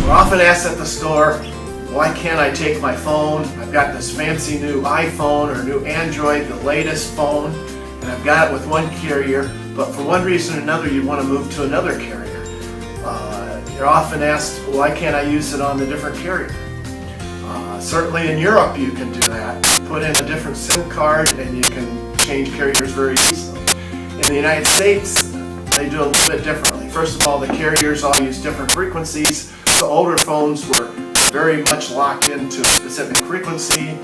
We're often asked at the store, why can't I take my phone? I've got this fancy new iPhone or new Android, the latest phone, and I've got it with one carrier, but for one reason or another you want to move to another carrier. You're often asked, why can't I use it on a different carrier? Certainly in Europe you can do that. Put in a different SIM card and you can change carriers very easily. In the United States, they do a little bit differently. First of all, the carriers all use different frequencies, so older phones were very much locked into a specific frequency.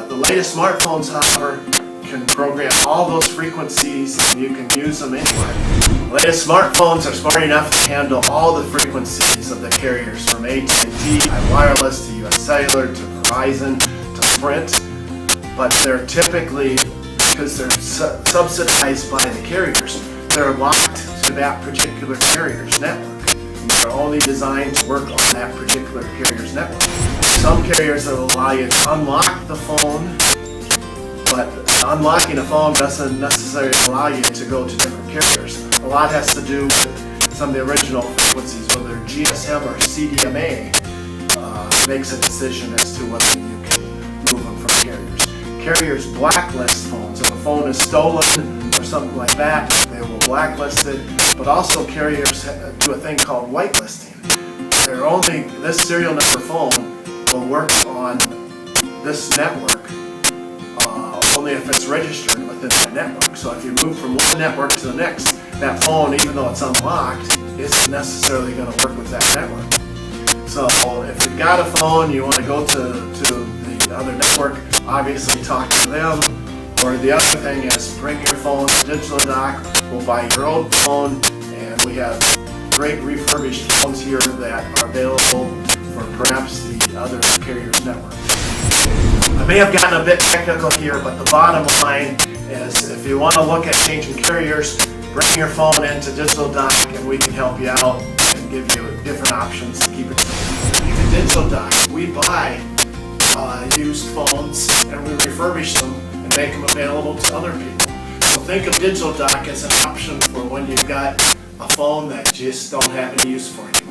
The latest smartphones, however, can program all those frequencies and you can use them anywhere. The latest smartphones are smart enough to handle all the frequencies of the carriers, from AT&T, Wireless, to US Cellular, to Verizon, to Sprint, but they're typically, because they're subsidized by the carriers, they're locked to that particular carrier's network. They're only designed to work on that particular carrier's network. Some carriers will allow you to unlock the phone, but unlocking a phone doesn't necessarily allow you to go to different carriers. A lot has to do with some of the original frequencies, whether GSM or CDMA makes a decision as to whether you can move them from carriers. Carriers blacklist phones. If a phone is stolen or something like that, they will blacklist it, but also carriers do a thing called whitelisting. This serial number phone will work on this network only if it's registered within that network. So if you move from one network to the next, that phone, even though it's unlocked, isn't necessarily going to work with that network. So if you've got a phone, you want to go to the other network, obviously talk to them. Or the other thing is bring your phone to Digital Dock. We'll buy your old phone, and we have great refurbished phones here that are available for perhaps the other carrier's network. I may have gotten a bit technical here, but the bottom line is if you want to look at changing carriers, bring your phone into Digital Dock and we can help you out and give you different options to keep it safe. Even Digital Dock, we buy used phones and we refurbish them and make them available to other people. So think of Digital Dock as an option for when you've got a phone that you just don't have any use for anymore.